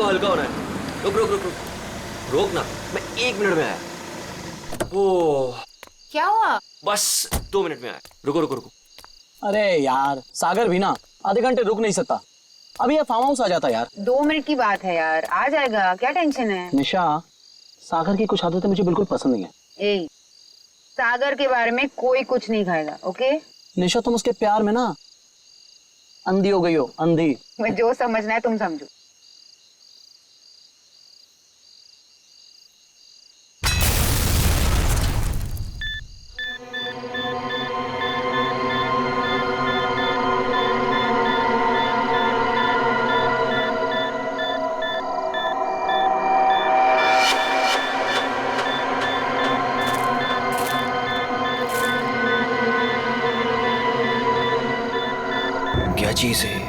को हल्का होना है। रुक रुक रुक रुक रोक ना, मैं 1 मिनट में आया। ओह क्या हुआ? बस 2 मिनट में आया। रुको रुको रुको। अरे यार सागर भी ना आधे घंटे रुक नहीं सकता। अभी ये फार्म हाउस आ जाता यार। 2 मिनट की बात है यार, आ जाएगा, क्या टेंशन है? निशा, सागर की कुछ आदतें मुझे बिल्कुल पसंद नहीं है। ए, सागर के बारे में कोई कुछ नहीं खाएगा, ओके? निशा तुम उसके प्यार में ना अंधी हो गई हो, अंधी। मैं जो समझना है तुम समझो। क्या चीज है?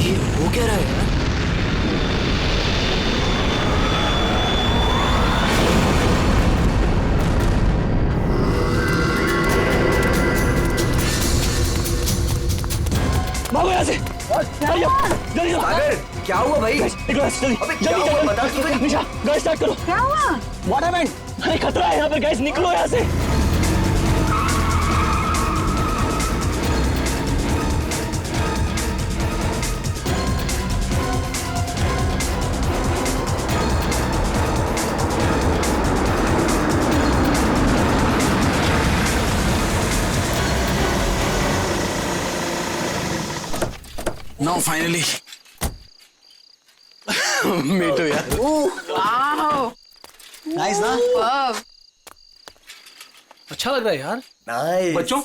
ये हो क्या रहा है यार? भागो यहाँ से। जल्दी सागर क्या हुआ भाई? जल्दी अबे क्या हुआ बता तो सही। निशा गैस स्टार्ट करो। क्या हुआ? What happened? अरे खतरा है यहाँ पर, गैस निकलो यहाँ से। Now finally. Me too यार। वाओ, नाइस ना? वाव। अच्छा लग रहा है यार। नाइस। बच्चों,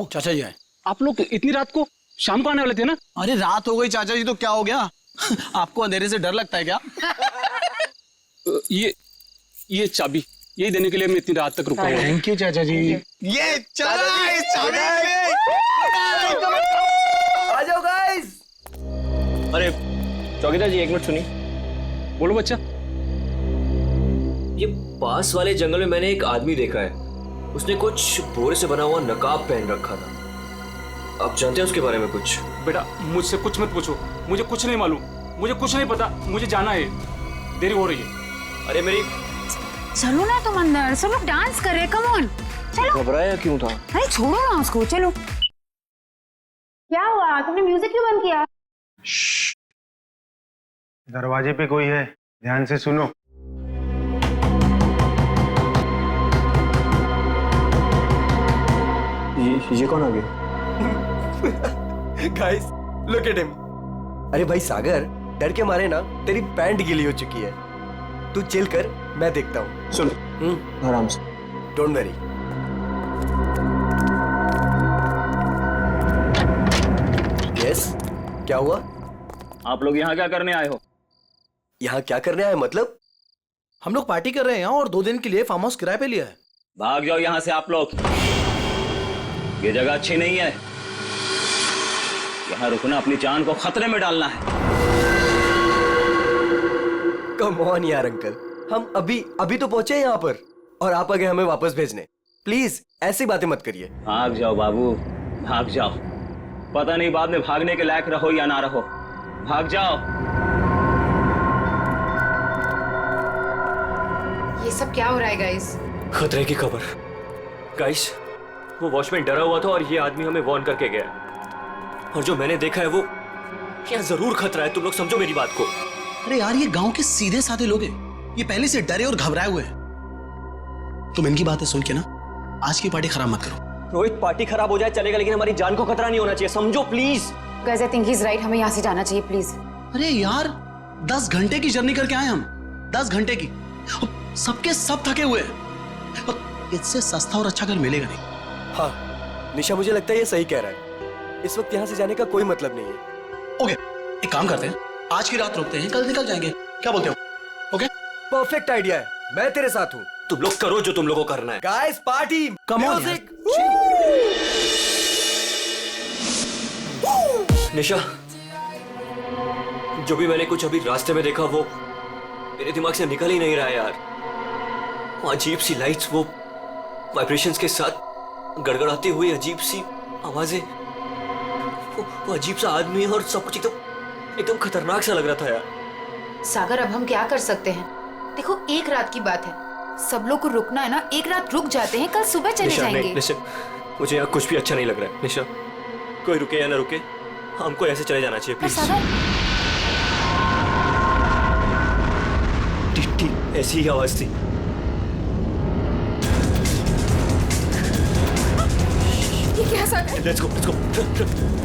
चाचा जी आए। आप लोग इतनी रात को शाम को आने वाले थे ना? अरे रात हो गई चाचा जी तो क्या हो गया? आपको अंधेरे से डर लगता है क्या? ये चाबी यही देने के लिए मैं इतनी रात तक रुका हुआ हूँ। थैंक यू चाचा जी। ये चला इस चाबी आ जाओ गाइस। अरे चौकीदार जी 1 मिनट सुनिए। बोलो बच्चा। ये पास वाले जंगल में मैंने एक आदमी देखा है। उसने कुछ बोरे से बना हुआ नकाब पहन रखा था। आप जानते हैं उसके बारे में कुछ? बेटा मुझसे कुछ मत पूछो, मुझे कुछ नहीं मालूम, मुझे कुछ नहीं पता, मुझे जाना है, देरी हो रही है। अरे मेरी चलो ना तुम अंदर, सब लोग डांस कर रहे, कम ऑन चलो। घबराया क्यों था? अरे छोड़ो ना उसको, चलो। क्या हुआ? तुमने म्यूजिक क्यों बंद किया? दरवाजे पे कोई है, ध्यान से सुनो। ये कौन आ गया? Guys look at him. अरे भाई सागर, डर के मारे ना तेरी पैंट गीली हो चुकी है। तू चिल कर, मैं देखता हूँ। सुन आराम से। Don't worry. यस, क्या हुआ? आप लोग यहाँ क्या करने आए हो? यहाँ क्या करने आए मतलब? हम लोग पार्टी कर रहे हैं यहाँ और 2 दिन के लिए फार्म हाउस किराए पे लिया है। भाग जाओ यहाँ से आप लोग, ये जगह अच्छी नहीं है। यहाँ रुकना अपनी जान को खतरे में डालना है। कम ऑन यार अंकल, हम अभी तो पहुंचे यहाँ पर और आप आ गए हमें वापस भेजने। प्लीज ऐसी बातें मत करिए। भाग जाओ बाबू, भाग जाओ। पता नहीं बाद में भागने के लायक रहो या ना रहो। भाग जाओ। ये सब क्या हो रहा है गाइस? खतरे की खबर। गाइस, वो वॉचमैन डरा हुआ था और ये आदमी हमें वार्न करके गया। और जो मैंने देखा है वो यहाँ जरूर खतरा है। तुम लोग समझो मेरी बात को। अरे यार ये गांव के सीधे साधे लोग हैं, ये पहले से डरे और घबराए हुए हैं। तुम इनकी बातें सुन के ना आज की पार्टी खराब मत करो। रोहित, पार्टी खराब हो जाए चलेगा, लेकिन हमारी जान को खतरा नहीं होना चाहिए, समझो please. Guys I think he is right, हमें यहाँ से जाना चाहिए प्लीज। अरे यार 10 घंटे की जर्नी करके आए हम, 10 घंटे की। सबके सब थके हुए हैं और इससे सस्ता और अच्छा घर मिलेगा नहीं। हाँ निशा, मुझे लगता है ये सही कह रहा है। इस वक्त यहाँ से जाने का कोई मतलब नहीं है। ओके, एक काम करते हैं, आज की रात रुकते हैं, कल निकल जाएंगे। क्या बोलते हो? ओके, परफेक्ट आइडिया है, मैं तेरे साथ हूँ। तुम लोग करो जो तुम लोगों को करना है। Guys party, Come on, music. Nisha जो भी मैंने कुछ अभी रास्ते में देखा वो मेरे दिमाग से निकल ही नहीं रहा है यार। वो अजीब सी लाइट्स, वो वाइब्रेशंस के साथ गड़गड़ाती हुई अजीब सी आवाजें, वो अजीब सा आदमी और सब कुछ एकदम खतरनाक सा लग रहा था यार। सागर अब हम क्या कर सकते हैं? देखो एक रात की बात है, सब लोग को रुकना है ना, एक रात रुक जाते हैं, कल सुबह चले निशा, जाएंगे। नहीं, लिसन, मुझे यहाँ कुछ भी अच्छा नहीं लग रहा है निशा। कोई रुके या ना रुके, हमको ऐसे चले जाना चाहिए पर प्लीज। सागर, टिक टिक ऐसी ही आवाज थी। ये क्या सागर? Let's go let's go.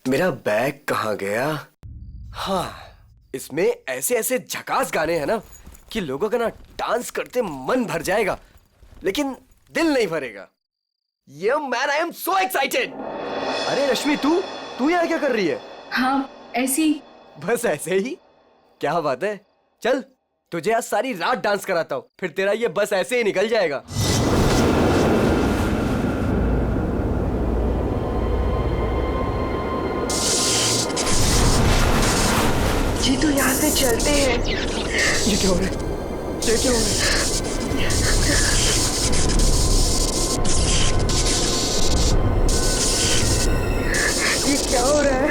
मेरा बैग कहाँ गया? हाँ, इसमें ऐसे ऐसे झकास गाने हैं ना कि लोगों का ना डांस करते मन भर जाएगा, लेकिन दिल नहीं भरेगा। ये man, I am so excited. अरे रश्मि, तू यहाँ क्या कर रही है? हाँ ऐसी। बस ऐसे ही? क्या बात है, चल तुझे आज सारी रात डांस कराता हूँ, फिर तेरा ये बस ऐसे ही निकल जाएगा। जी तो यहाँ से चलते हैं। ये क्या हो रहा है? ये क्या हो रहा है? ये क्या हो रहा है?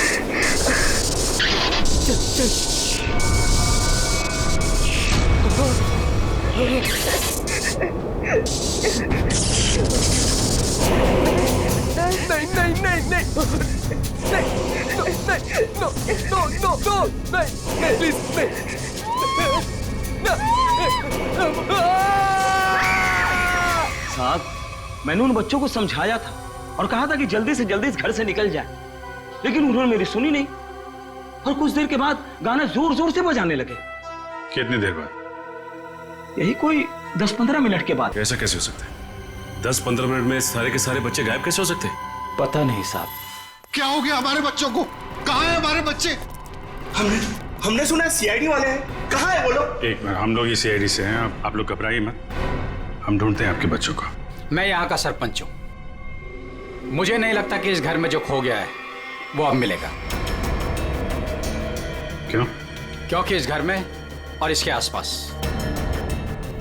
नहीं नहीं नहीं नहीं नो नो नो नो नहीं प्लीज नहीं। साहब, मैंने उन बच्चों को समझाया था और कहा था कि जल्दी से जल्दी इस घर से निकल जाए, लेकिन उन्होंने मेरी सुनी नहीं और कुछ देर के बाद गाना जोर जोर से बजाने लगे। कितनी देर बाद? यही कोई 10-15 मिनट के बाद। ऐसा कैसे हो सकता है? 10-15 मिनट में सारे के सारे बच्चे गायब कैसे हो सकते हैं? पता नहीं साहब। क्या हो गया हमारे बच्चों को? कहाँ हैं हमारे बच्चे? हमने सुना है सीआईडी वाले हैं, कहाँ है वो लोग? एक मिनट, हम लोग ये सीआईडी से हैं, आप लोग घबराइए मत, हम ढूंढते हैं आपके बच्चों को। मैं यहाँ का सरपंच हूँ, मुझे नहीं लगता कि इस घर में जो खो गया है वो अब मिलेगा। क्यों? क्योंकि इस घर में और इसके आसपास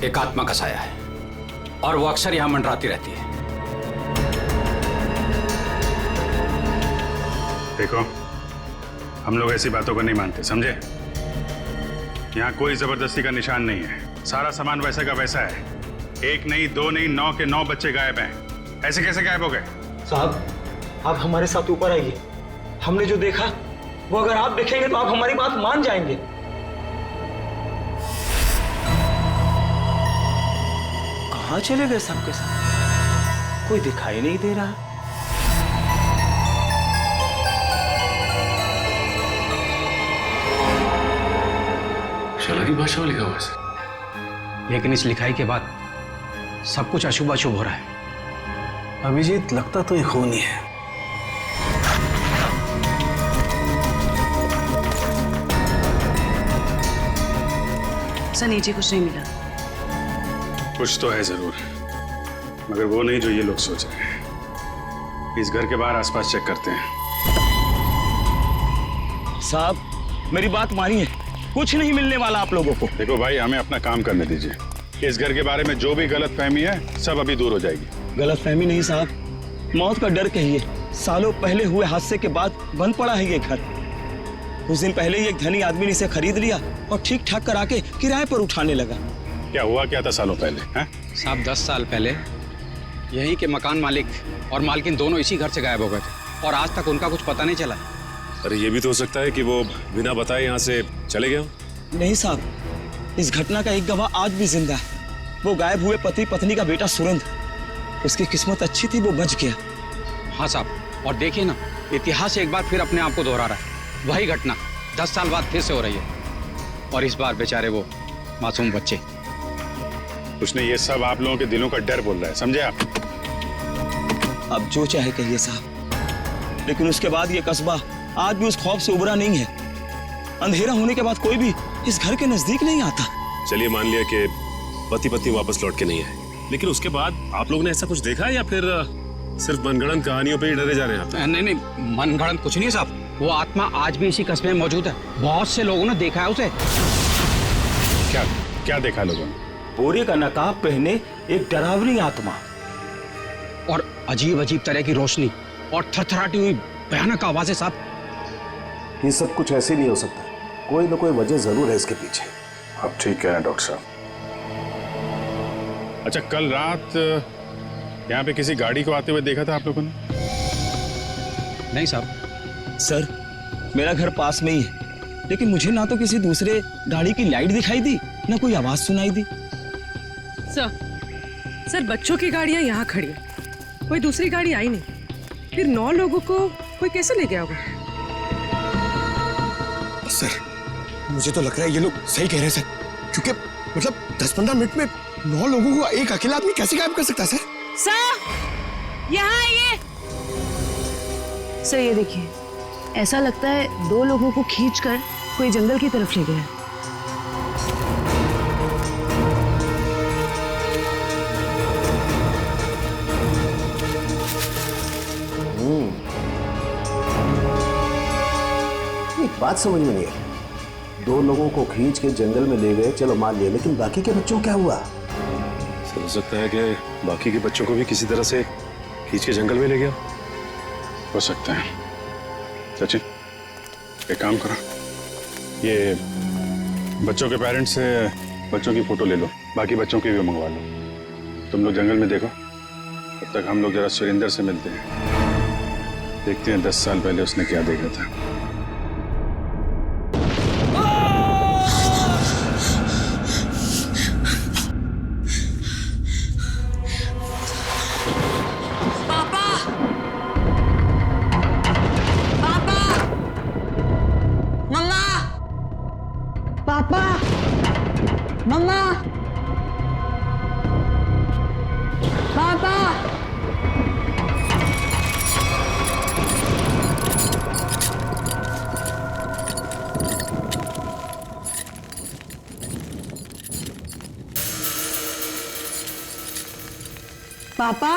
एक आत्मा का साया है और वो अक्सर यहाँ मंडराती रहती है। देखो, हम लोग ऐसी बातों को नहीं मानते, समझे? यहाँ कोई जबरदस्ती का निशान नहीं है, सारा सामान वैसा का वैसा है। एक नहीं, दो नहीं, 9 के 9 बच्चे गायब हैं। ऐसे कैसे गायब हो गए? साहब, आप हमारे साथ ऊपर आइए। हमने जो देखा वो अगर आप देखेंगे तो आप हमारी बात मान जाएंगे। कहाँ चले गए सबके साथ? कोई दिखाई नहीं दे रहा। शाला की भाषा में लिखा हुआ है, लेकिन इस लिखाई के बाद सब कुछ अशुभ अशुभ हो रहा है। अभिजीत, लगता तो ये खून ही है। सर नीचे कुछ नहीं मिला। कुछ तो है जरूर, मगर वो नहीं जो ये लोग सोच रहे हैं। इस घर के बाहर आसपास चेक करते हैं। साहब, मेरी बात मानिए, कुछ नहीं मिलने वाला आप लोगों को। देखो भाई, हमें अपना काम करने दीजिए। इस घर के बारे में जो भी गलत फहमी है सब अभी दूर हो जाएगी। गलत फहमी नहीं साहब, मौत का डर कहिए। सालों पहले हुए हादसे के बाद बंद पड़ा है ये घर। कुछ दिन पहले ही एक धनी आदमी ने इसे खरीद लिया और ठीक ठाक करा के किराए पर उठाने लगा। क्या हुआ क्या था सालों पहले? साहब 10 साल पहले यही के मकान मालिक और मालकिन दोनों इसी घर से गायब हो गए थे और आज तक उनका कुछ पता नहीं चला। अरे ये भी तो हो सकता है कि वो बिना बताए यहाँ से चले गए। नहीं साहब, इस घटना का एक गवाह आज भी जिंदा है। वो गायब हुए पति पत्नी का बेटा सुरेंद्र। उसकी किस्मत अच्छी थी, वो बच गया। हाँ साहब, और देखिए ना, इतिहास एक बार फिर अपने आप को दोहरा रहा है। वही घटना 10 साल बाद फिर से हो रही है और इस बार बेचारे वो मासूम बच्चे। उसने ये सब आप लोगों के दिलों का डर बोल रहा है, समझे आप? अब जो चाहे कहिए साहब, लेकिन उसके बाद ये कस्बा आज भी उस खौफ से उबरा नहीं है। अंधेरा होने के बाद कोई भी इस घर के नजदीक नहीं आता। चलिए मान लिया कि पति पत्नी वापस लौट के नहीं आए, लेकिन उसके बाद आप लोगों ने ऐसा कुछ देखा है या फिर सिर्फ मनगढ़ंत कहानियों पे ही डरे जा रहे हैं आप। नहीं नहीं, मनगढ़ंत कुछ नहीं है साहब। वो आत्मा आज भी इसी कस्बे में मौजूद है। बहुत से लोगों ने देखा है उसे। क्या क्या देखा लोगों ने? पूरी का नकाब पहने एक डरावनी आत्मा और अजीब अजीब तरह की रोशनी और थरथराती हुई भयानक आवाजें साहब। ये सब कुछ ऐसे नहीं हो सकता, कोई ना कोई वजह जरूर है इसके पीछे। आप ठीक कह रहे हैं डॉक्टर साहब। अच्छा, कल रात यहाँ पे किसी गाड़ी को आते हुए देखा था आप लोगों ने? नहीं साहब। सर, मेरा घर पास में ही है, लेकिन मुझे ना तो किसी दूसरे गाड़ी की लाइट दिखाई दी, ना कोई आवाज सुनाई दी। सर बच्चों की गाड़ियां यहाँ खड़ी है, कोई दूसरी गाड़ी आई नहीं। फिर 9 लोगों को कोई कैसे ले गया होगा? सर मुझे तो लग रहा है ये लोग सही कह रहे हैं सर, क्योंकि मतलब 10-15 मिनट में 9 लोगों को एक अकेला आदमी कैसे गायब कर सकता है सर? सर यहाँ आइए। सर ये देखिए, ऐसा लगता है 2 लोगों को खींचकर कोई जंगल की तरफ ले गया। एक बात समझ में नहीं है, 2 लोगों को खींच के जंगल में ले गए, चलो मान लिया, लेकिन बाकी के बच्चों को क्या हुआ? हो सकता है कि बाकी के बच्चों को भी किसी तरह से खींच के जंगल में ले गया हो सकता है। सचिन, एक काम करो, ये बच्चों के पेरेंट्स से बच्चों की फोटो ले लो, बाकी बच्चों की भी मंगवा लो। तुम लोग जंगल में देखो, तब तक हम लोग जरा सुरेंद्र से मिलते हैं, देखते हैं 10 साल पहले उसने क्या देखा था। पापा,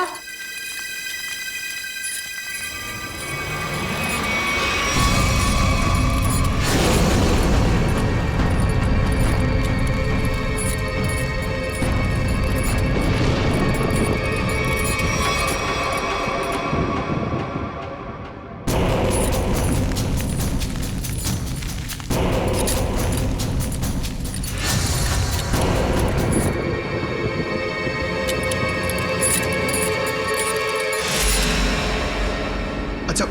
अच्छा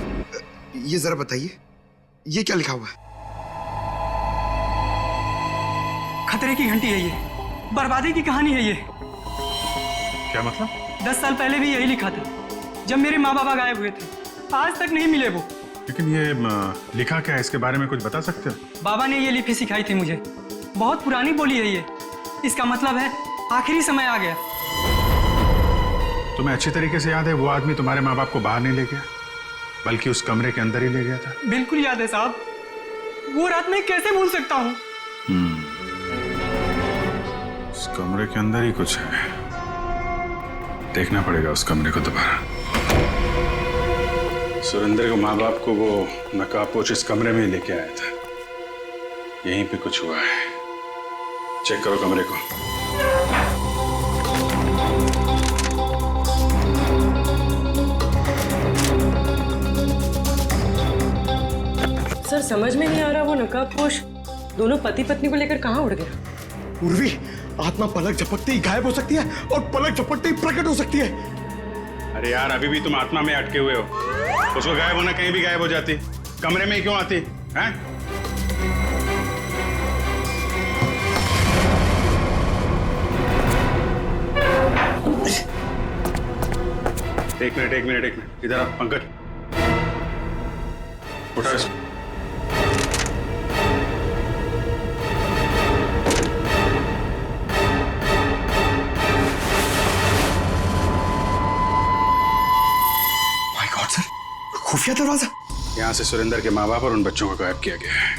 ये जरा बताइए, ये क्या लिखा हुआ है? खतरे की घंटी है ये, बर्बादी की कहानी है ये। क्या मतलब? 10 साल पहले भी यही लिखा था, जब मेरे माँ बाबा गायब हुए थे। आज तक नहीं मिले वो। लेकिन ये लिखा क्या है, इसके बारे में कुछ बता सकते हो? बाबा ने ये लिपि सिखाई थी मुझे, बहुत पुरानी बोली है ये। इसका मतलब है आखिरी समय आ गया। तुम्हें अच्छी तरीके से याद है वो आदमी तुम्हारे माँ बाप को बाहर नहीं ले गया, बल्कि उस कमरे के अंदर ही ले गया था? बिल्कुल याद है साहब, वो रात मैं कैसे भूल सकता हूँ। उस कमरे के अंदर ही कुछ है, देखना पड़ेगा उस कमरे को दोबारा। सुरेंद्र को माँ बाप को वो नकाबपोश इस कमरे में ही लेके आया था, यहीं पे कुछ हुआ है। चेक करो कमरे को। सर समझ में नहीं आ रहा, वो नकाबपोश दोनों पति पत्नी को लेकर कहाँ उड़ गया? उर्वी, आत्मा पलक झपकते ही गायब हो सकती है और पलक झपकते ही प्रकट हो सकती है। अरे यार, अभी भी तुम आत्मा में अटके हुए हो। उसको गायब होना कहीं भी गायब हो जाती, कमरे में ही क्यों आती है? एक मिनट इधर आ पंकज, उठा इसको। माय गॉड सर, खुफिया दरवाजा। यहाँ से सुरेंद्र के माँ बाप और उन बच्चों को गायब किया गया है।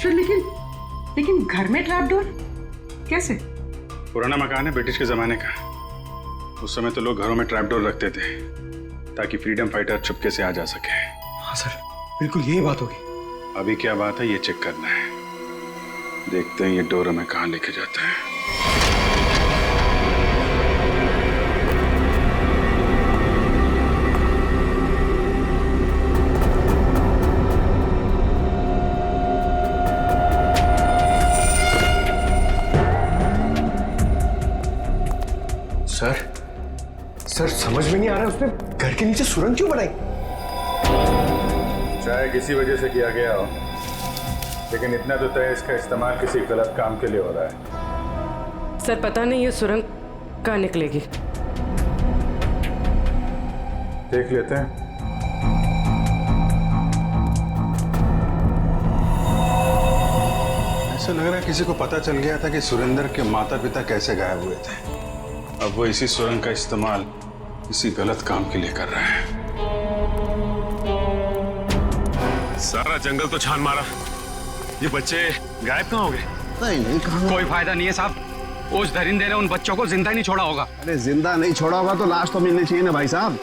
सर लेकिन घर में ट्रैप डोर कैसे? पुराना मकान है, ब्रिटिश के जमाने का। उस समय तो लोग घरों में ट्रैप डोर रखते थे ताकि फ्रीडम फाइटर चुपके से आ जा सके। हाँ सर, बिल्कुल यही बात होगी। अभी क्या बात है ये चेक करना है। देखते हैं ये डोर हमें कहाँ लेके जाता है। सर समझ में नहीं आ रहा उसने घर के नीचे सुरंग क्यों बनाई? चाहे किसी वजह से किया गया हो, लेकिन इतना तो तय इसका इस्तेमाल किसी गलत काम के लिए हो रहा है। सर पता नहीं ये सुरंग कहाँ निकलेगी। देख लेते हैं। ऐसा लग रहा है किसी को पता चल गया था कि सुरेंद्र के माता पिता कैसे गायब हुए थे। अब वो इसी सुरंग का इस्तेमाल किसी गलत काम के लिए कर रहा है। सारा जंगल तो छान मारा, ये बच्चे गायब कहाँ हो गए? नहीं कहाँ? कोई फायदा नहीं है साहब, उस दरिंदे ने उन बच्चों को जिंदा ही नहीं छोड़ा होगा। अरे जिंदा नहीं छोड़ा होगा तो लाश तो मिलनी चाहिए ना भाई साहब।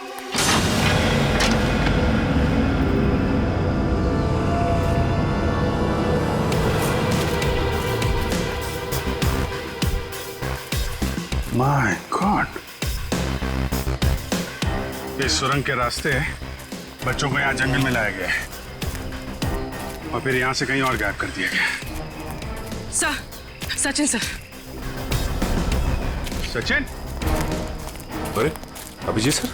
माय गॉड, इस सुरंग के रास्ते बच्चों को यहाँ जंगल में लाया गया है और फिर यहाँ से कहीं और गायब कर दिया गया। Sir, Sachin sir. सचिन? अरे अभिजीत सर।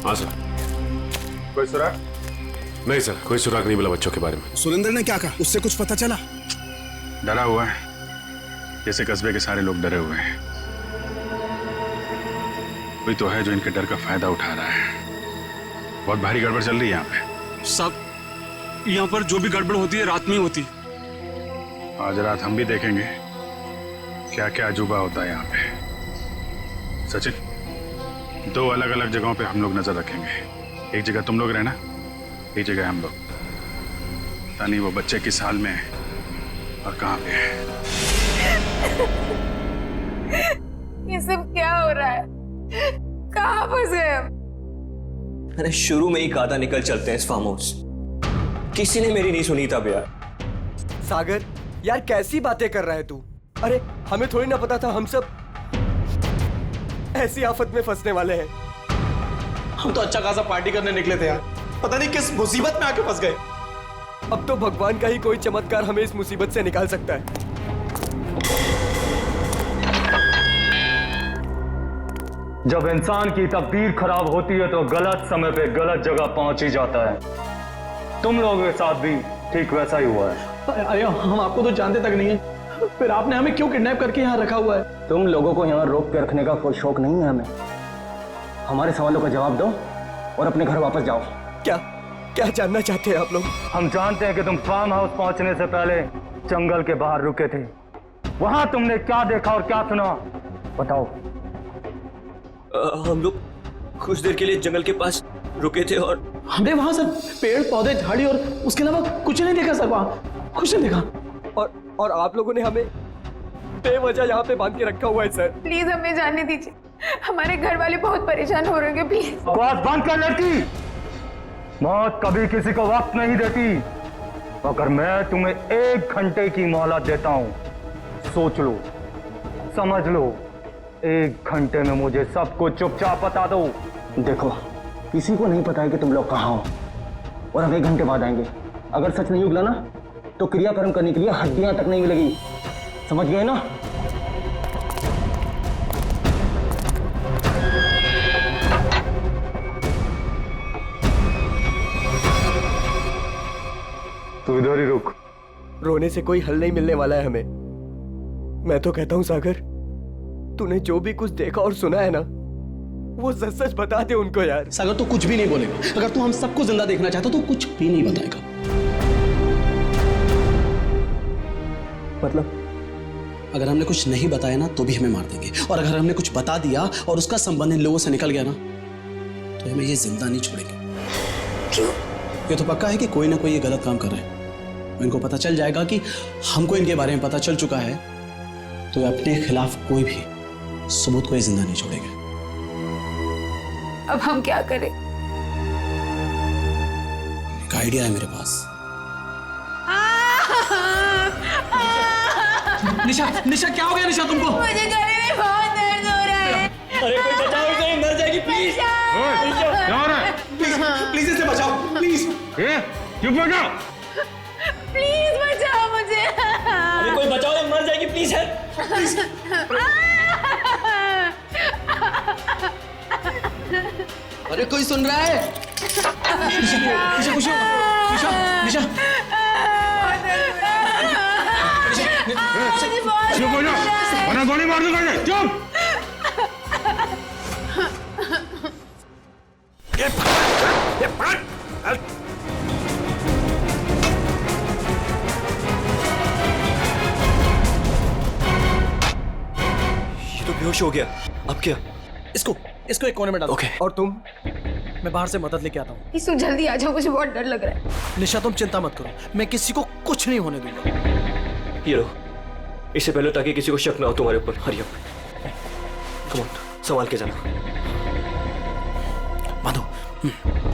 हाँ सर। कोई सुराग? नहीं सर, कोई सुराग नहीं मिला बच्चों के बारे में। सुरेंद्र ने क्या कहा? उससे कुछ पता चला? डरा हुआ है, जैसे कस्बे के सारे लोग डरे हुए हैं। कोई तो है जो इनके डर का फायदा उठा रहा है। बहुत भारी गड़बड़ चल रही है यहाँ पे। सब यहाँ पर जो भी गड़बड़ होती है रात में ही होती। आज रात हम भी देखेंगे क्या क्या अजूबा होता है यहाँ पे। सचिन, 2 अलग अलग जगहों पे हम लोग नजर रखेंगे। एक जगह तुम लोग रहना, एक जगह हम लोग। पता नहीं वो बच्चे किस हाल में है और कहाँ पे है। ये सब क्या हो रहा है? कहाँ फंस गए हम? अरे शुरू में ही कहा था निकल चलते हैं इस फार्म हाउस। किसी ने मेरी नहीं सुनी तब यार। सागर यार कैसी बातें कर रहा है तू? अरे हमें थोड़ी ना पता था हम सब ऐसी आफत में फंसने वाले हैं। हम तो अच्छा खासा पार्टी करने निकले थे यार, पता नहीं किस मुसीबत में आके फंस गए। अब तो भगवान का ही कोई चमत्कार हमें इस मुसीबत से निकाल सकता है। जब इंसान की तकदीर खराब होती है तो गलत समय पे गलत जगह पहुंच ही जाता है। तुम लोगों के साथ भी ठीक वैसा ही हुआ है। अरे हम आपको तो जानते तक नहीं है, फिर आपने हमें क्यों किडनैप करके यहाँ रखा हुआ है? तुम लोगों को यहाँ रोक के रखने का कोई शौक नहीं है हमें। हमारे सवालों का जवाब दो और अपने घर वापस जाओ। क्या जानना चाहते हैं आप लोग? हम जानते हैं कि तुम फार्म हाउस पहुंचने से पहले जंगल के बाहर रुके थे। वहां तुमने क्या देखा और क्या सुना, बताओ। हम लोग कुछ देर के लिए जंगल के पास रुके थे और हमने वहां सर पेड़ पौधे झाड़ी और उसके अलावा कुछ नहीं देखा सर, वहां कुछ नहीं देखा। और आप लोगों ने हमें बेवजह यहाँ पे बांध के रखा हुआ है सर। प्लीज हमें जाने दीजिए, हमारे घर वाले बहुत परेशान हो रहे हैं। प्लीज आवाज बंद कर लड़की। मौत कभी किसी को वक्त नहीं देती। अगर मैं तुम्हें 1 घंटे की मोहलत देता हूं, सोच लो, समझ लो, 1 घंटे में मुझे सब कुछ चुपचाप बता दो। देखो, किसी को नहीं पता है कि तुम लोग कहाँ हो और हम 1 घंटे बाद आएंगे। अगर सच नहीं उगला ना तो क्रियाकर्म करने के लिए हड्डियां तक नहीं मिलेगी, समझ गए ना? तू इधर ही रुक। रोने से कोई हल नहीं मिलने वाला है हमें। मैं तो कहता हूं सागर, तूने जो भी कुछ देखा और सुना है ना, वो सच सच बता दे उनको यार। सागर तो कुछ भी नहीं बोलेगा। अगर तू हम सबको जिंदा देखना चाहता तो कुछ भी नहीं बताएगा। मतलब अगर हमने कुछ नहीं बताया ना तो भी हमें मार देंगे, और अगर हमने कुछ बता दिया और उसका संबंध इन लोगों से निकल गया ना तो हमें ये जिंदा नहीं छोड़ेंगे। क्यों? ये तो पक्का है कि कोई ना कोई ये गलत काम कर रहे हैं। इनको पता चल जाएगा कि हमको इनके बारे में पता चल चुका है, तो अपने खिलाफ कोई भी सबूत कोई जिंदा नहीं छोड़ेगा। अब हम क्या करें? एक आइडिया है मेरे पास। निशा, निशा क्या हो गया निशा तुमको? मुझे गले में बहुत दर्द हो रहा है। अरे कोई बचाओ इसे, मर जाएगी प्लीज। क्या हो रहा है? प्लीज इसे बचाओ, प्लीज। चुप हो जाओ। प्लीज बचाओ मुझे। अरे कोई बचाओ, ये मर जाएगी प्लीज। अरे कोई सुन रहा है? निशा खुश हो? निशा निशा चुप हो जाओ, वरना गोली मार दूंगा। चुप। ये तो बेहोश हो गया। अब क्या? इसको एक कोने में डालो। ओके। और तुम? मैं बाहर से मदद लेके आता हूँ। इसु जल्दी आ जाओ, मुझे बहुत डर लग रहा है। निशा तुम चिंता मत करो, मैं किसी को कुछ नहीं होने दूंगा। ये लो, इससे पहले ताकि किसी को शक ना हो तुम्हारे ऊपर। हरी अप, कम ऑन, संभाल के जाना। माधो,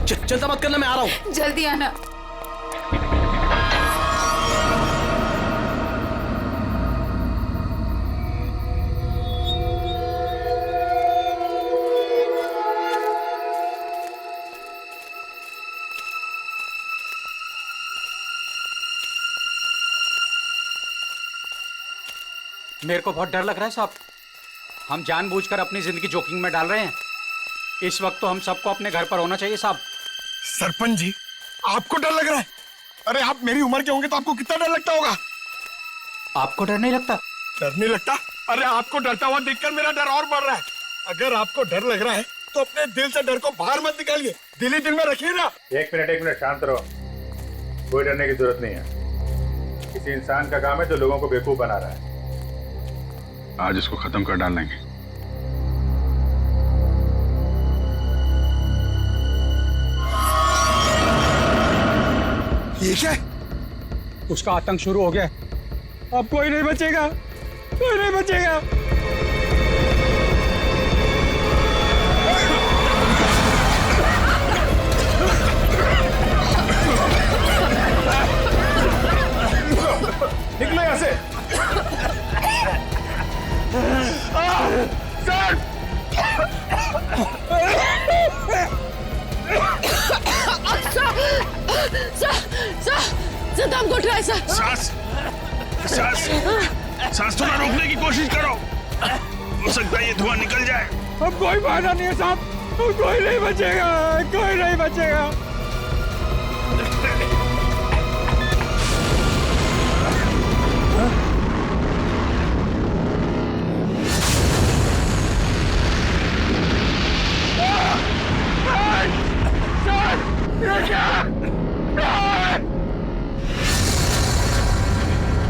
चिंता मत करना, मैं आ रहा हूँ। जल्दी आना। मेरे को बहुत डर लग रहा है साहब। हम जानबूझकर अपनी जिंदगी जोखिम में डाल रहे हैं। इस वक्त तो हम सबको अपने घर पर होना चाहिए साहब। सरपंच जी, आपको डर लग रहा है? अरे आप मेरी उम्र के होंगे तो आपको कितना डर लगता होगा? आपको डर नहीं लगता? डर नहीं लगता? अरे आपको डरता हुआ देखकर मेरा डर और बढ़ रहा है। अगर आपको डर लग रहा है तो अपने दिल से डर को बाहर मत निकालिए, दिल ही दिल में रखिए ना। एक मिनट शांत रहो। कोई डरने की जरूरत नहीं है। किसी इंसान का काम है जो लोगों को बेवकूफ बना रहा है। आज इसको खत्म कर डालेंगे। ये क्या? उसका आतंक शुरू हो गया। अब कोई नहीं बचेगा, कोई नहीं बचेगा। निकलो यहाँ से। सर! सर दम घुट रहा है सर। सांस थोड़ा रोकने की कोशिश करो। हो सकता है ये धुआं निकल जाए। अब कोई फायदा नहीं है साहब, कोई नहीं बचेगा, कोई नहीं बचेगा।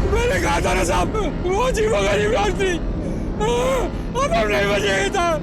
मैंने कहा था ना साहब, वो जीवो गरीब लोग थी। अब हम नहीं बचेंगे साहब।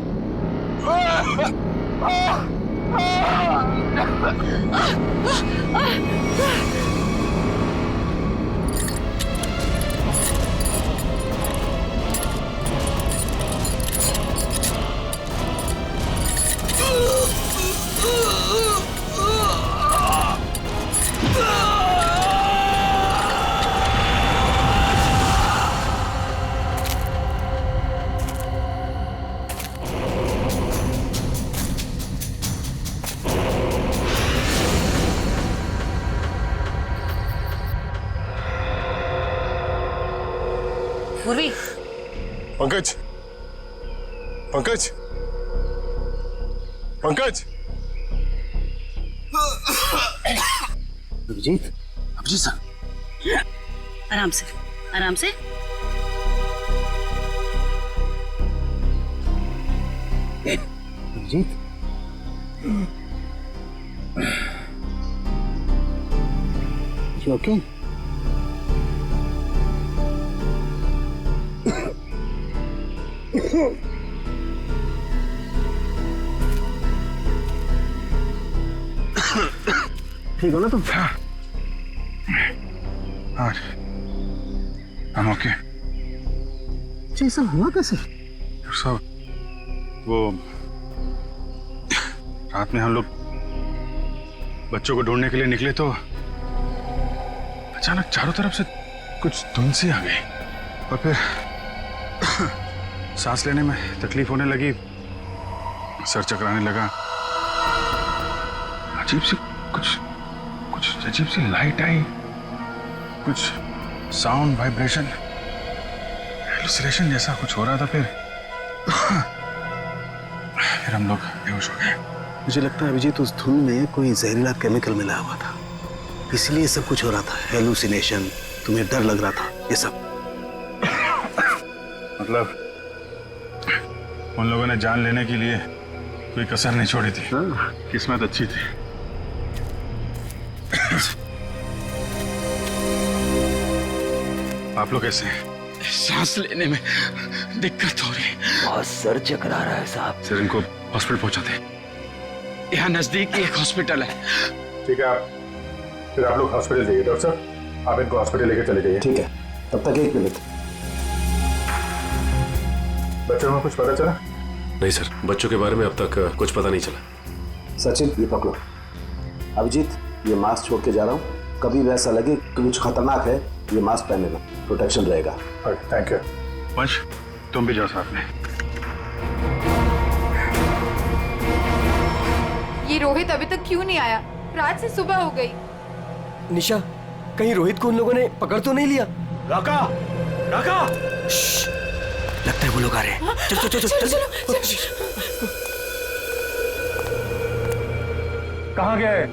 पूर्वी, पंकज, पंकज, पंकज। अभिजीत, अभिजीत सर, आराम से, आराम से। Abhijit, you okay? ठीक हो ना तुम? I'm okay. ये सब हुआ कैसे? सब वो रात में हम लोग बच्चों को ढूंढने के लिए निकले तो अचानक चारों तरफ से कुछ धुंध सी आ गई और फिर सांस लेने में तकलीफ होने लगी, सर चकराने लगा, अजीब सी कुछ अजीब सी लाइट आई, कुछ साउंड वाइब्रेशन हेलुसिनेशन जैसा कुछ हो रहा था। फिर हम लोग बेहोश हो गए। मुझे लगता है अभिजीत उस धुंध में कोई जहरीला केमिकल मिला हुआ था, इसलिए सब कुछ हो रहा था। हेलुसिनेशन, तुम्हें डर लग रहा था, ये सब। मतलब उन लोगों ने जान लेने के लिए कोई कसर नहीं छोड़ी थी। किस्मत अच्छी थी। आप लोग कैसे हैं? सांस लेने में दिक्कत हो रही है। बहुत सर चकरा रहा है साहब। सर इनको हॉस्पिटल पहुंचाते। यहाँ नजदीक एक हॉस्पिटल है। ठीक है, फिर आप लोग हॉस्पिटल जाइए। डॉक्टर साहब, आप इनको हॉस्पिटल लेके चले जाइए। ठीक है, तब तक 1 मिनट। बच्चों में कुछ पता चला? नहीं सर, बच्चों के बारे में अब तक कुछ पता नहीं चला। सचिन, ये पकड़ो। अभिजीत, ये मास्क छोड़ के जा रहा हूँ, कभी भी ऐसा लगे कि कुछ खतरनाक है, ये मास्क पहन लेना, प्रोटेक्शन रहेगा। Thank you. वंश, तुम भी जाओ साथ में। ये रोहित अभी तक क्यों नहीं आया? रात से सुबह हो गई। निशा, कहीं रोहित को उन लोगों ने पकड़ तो नहीं लिया? राका, राका! लगता है वो लोग आ रहे हैं। चल चल चल चल। कहाँ गया है?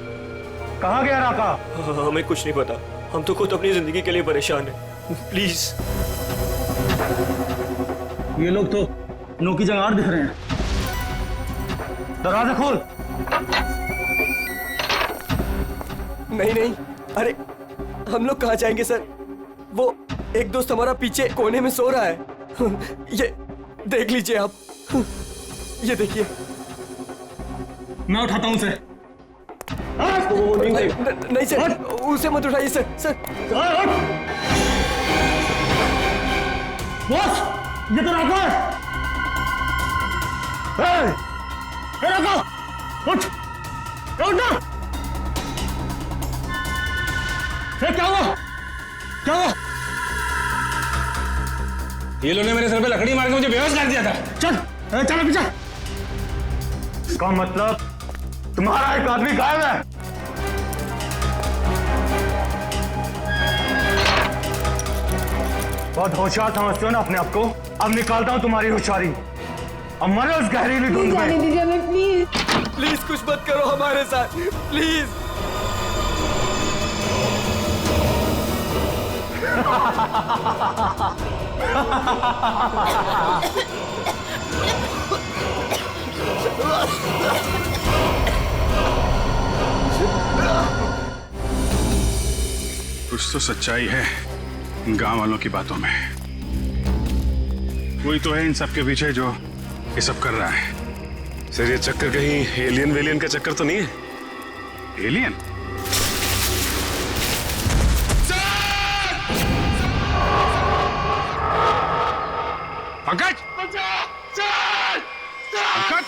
कहाँ गया राका? हमें कुछ नहीं पता, हम तो खुद अपनी जिंदगी के लिए परेशान हैं। प्लीज। ये लोग तो नौकी जंगार दिख रहे हैं। दरवाजा खोल। नहीं नहीं, अरे हम लोग कहाँ जाएंगे सर? वो एक दोस्त हमारा पीछे कोने में सो रहा है। ये देख लीजिए आप, ये देखिए। मैं उठाता हूँ उसे। नहीं सर, उसे मत उठाइए सर। सर बॉस, ये तो राका है। राका, उठ ना। क्या हुआ? क्या हुआ? ये लोगों ने मेरे सर पे लकड़ी मार के मुझे बेहोश कर दिया था। चल चलो पीछे। इसका मतलब तुम्हारा एक आदमी गायब है। बहुत होशियार समझते हो ना अपने आप को? अब निकालता हूं तुम्हारी होशियारी। अब मरो उस गहरीली धुंध में। प्लीज कुछ मत करो हमारे साथ, प्लीज। कुछ तो सच्चाई है इन गांव वालों की बातों में। कोई तो है इन सब के पीछे जो ये सब कर रहा है। सर, ये चक्कर कहीं एलियन वेलियन का चक्कर तो नहीं है? एलियन? पंकज! पंकज! पंकज!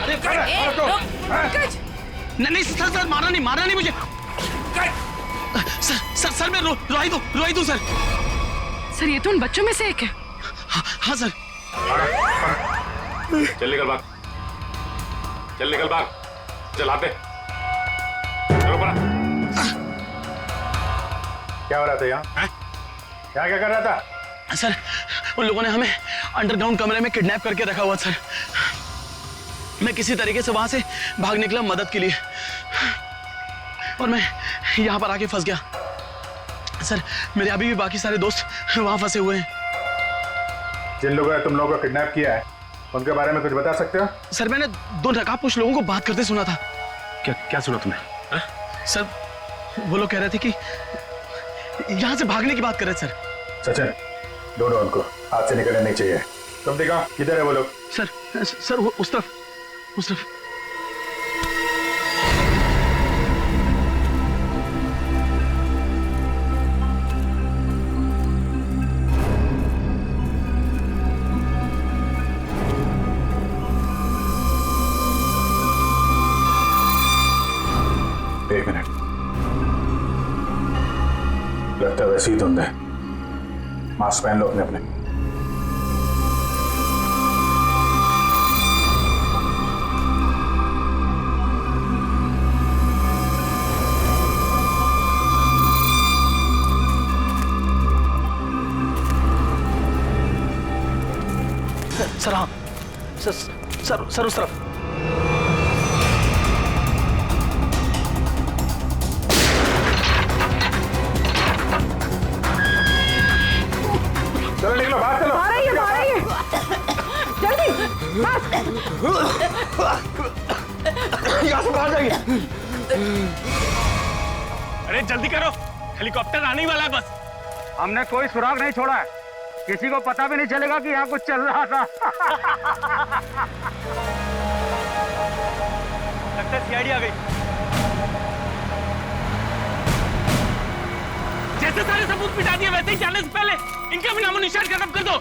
अरे पंकज! नहीं सर, मारा नहीं मुझे। सर मैं रोहित हूँ सर। सर, ये तो उन बच्चों में से एक है। हाँ सर। चल निकल भाग, चल आते। चलो पड़ा। क्या हो रहा था यहाँ? क्या कर रहा था? सर, उन लोगों ने हमें अंडरग्राउंड कमरे में किडनैप करके रखा हुआ सर। मैं किसी तरीके से वहां से भाग निकला मदद के लिए, और मैं यहाँ पर आके फंस गया सर। मेरे अभी भी बाकी सारे दोस्त वहां फंसे हुए हैं। जिन लोगों ने तुम लोगों को किडनैप किया है उनके बारे में कुछ बता सकते हो? सर, मैंने 2 नकाबपोश लोगों को बात करते सुना था। क्या सुना तुमने? सर, वो लोग कह रहे थे कि यहाँ से भागने की बात कर रहे हैं सर। सचिन, ढूंढो उनको, हाथ से निकलने नहीं चाहिए। तुम देखो किधर है वो लोग? सर वो उस तरफ। एक मिनट, लगता है वैसे ही धुंध है। मास्क पहन लो अपने अपने। सर हाँ, सर उस तरफ। चलो निकलो, बाहर चलो। आ रही है जल्दी यहाँ से बाहर जाइए। अरे जल्दी करो, हेलीकॉप्टर आने ही वाला है बस। हमने कोई सुराग नहीं छोड़ा है, किसी को पता भी नहीं चलेगा कि यहाँ कुछ चल रहा था। लगता है सीआईडी आ गई। जैसे सारे सबूत मिटा दिए वैसे ही जाने से पहले इनका भी नामो निशान खत्म कर दो।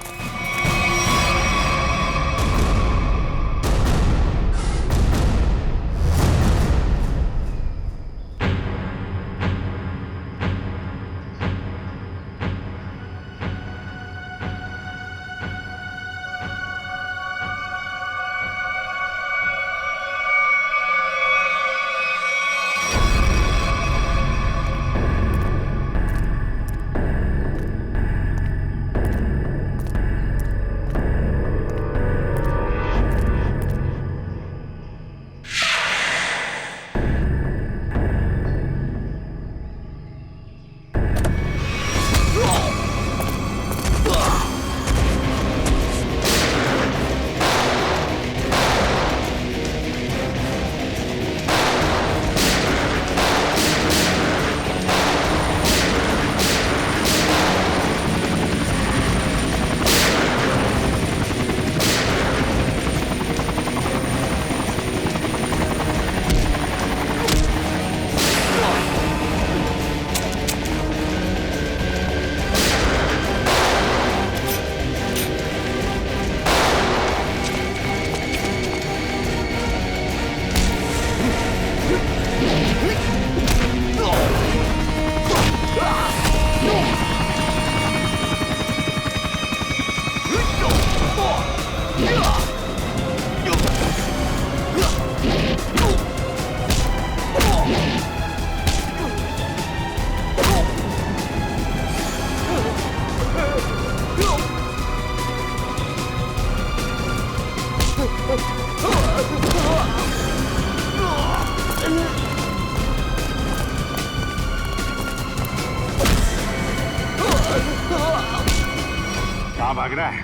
कहाँ भाग रहा है?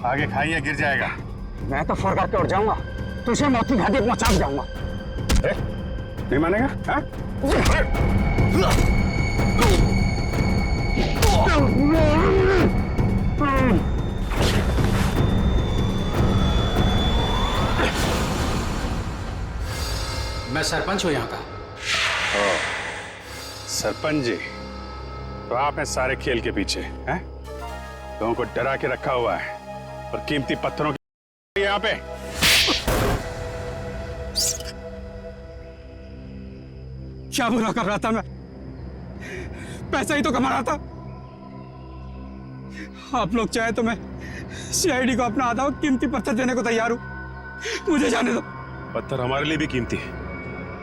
आगे खाइए, गिर जाएगा। मैं तो फौरन के उड़ जाऊंगा, तुझे मौत की घाटी पहुंचा जाऊंगा। नहीं मानेगा? हाँ? मैं सरपंच हूँ यहाँ का। सरपंच जी, तो आप हैं सारे खेल के पीछे, हैं? लोगों को डरा के रखा हुआ है और कीमती पत्थरों के यहाँ पे। क्या बुरा कर रहा था मैं? पैसा ही तो कमा रहा था। आप लोग चाहे तो मैं सीआईडी को अपना आधा कीमती पत्थर देने को तैयार हूं। मुझे जाने दो। पत्थर हमारे लिए भी कीमती है,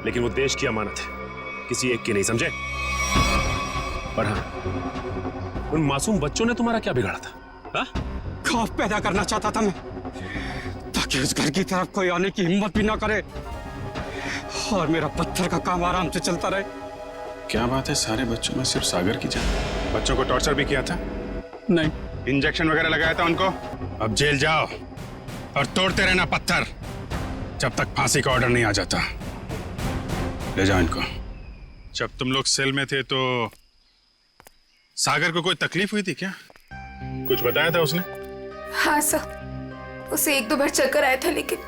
लेकिन वो देश की अमानत है, किसी एक की नहीं, समझे? पर हाँ, उन मासूम बच्चों ने तुम्हारा क्या बिगाड़ा था? हाँ? खौफ पैदा करना चाहता था मैं, ताकि उस घर की तरफ कोई आने की हिम्मत भी ना करे और मेरा पत्थर का काम आराम से चलता रहे। क्या बात है, सारे बच्चों में सिर्फ सागर की जान? बच्चों को टॉर्चर भी किया था? नहीं। इंजेक्शन वगैरह लगाया था उनको? अब जेल जाओ और तोड़ते रहना पत्थर जब तक फांसी का ऑर्डर नहीं आ जाता। ले जाओ इनको। जब तुम लोग सेल में थे तो सागर को कोई तकलीफ हुई थी क्या? कुछ बताया था उसने? हाँ सर, उसे 1-2 बार चक्कर आया था, लेकिन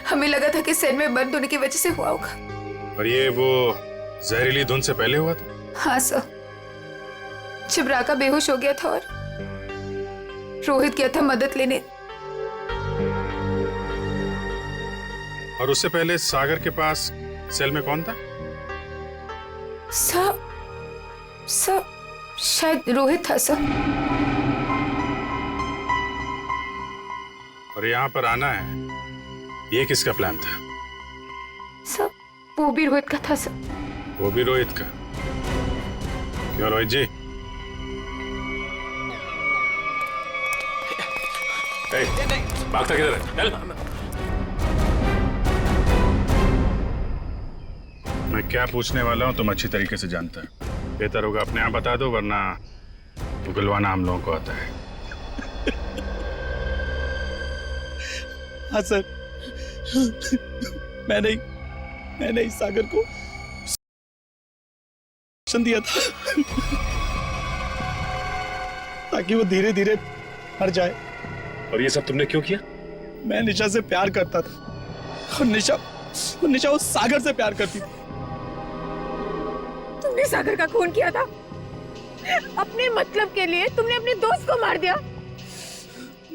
हमें लगा था कि सेल में बंद होने की वजह से हुआ होगा। और ये वो जहरीली धुन से पहले हुआ था? हाँ सर, जब राका बेहोश हो गया था और रोहित गया था मदद लेने। और उससे पहले सागर के पास सेल में कौन था? सर शायद रोहित था सर। और यहाँ पर आना है, ये किसका प्लान था? सर वो भी रोहित का था सर। वो भी रोहित का? क्यों रोहित जी? भागता किधर है? चल। मैं क्या पूछने वाला हूँ तुम अच्छी तरीके से जानता है। बेहतर होगा अपने आप बता दो, वरना उगलवाना हम लोगों को आता है। हाँ सर, मैंने इस सागर को दिया था ताकि वो धीरे धीरे मर जाए। और ये सब तुमने क्यों किया? मैं निशा से प्यार करता था और निशा उस सागर से प्यार करती थी। तुमने सागर का खून किया था अपने मतलब के लिए। तुमने अपने दोस्त को मार दिया।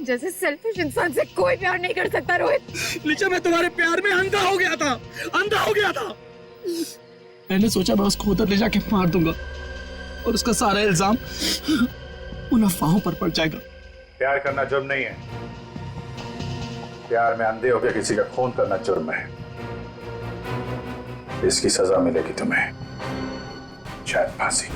जैसे सेल्फिश इंसान से कोई प्यार नहीं कर सकता रोहित। निशा, मैं तुम्हारे प्यार में अंधा हो गया था। मैंने सोचा मैं उसको उधर ले जाके मार दूंगा और उसका सारा इल्जाम उन अफवाहों पर पड़ जाएगा। प्यार करना जुर्म नहीं है। प्यार में अंधे होकर किसी का खून करना जुर्म है। इसकी सजा मिलेगी तुम्हें, शायद फांसी।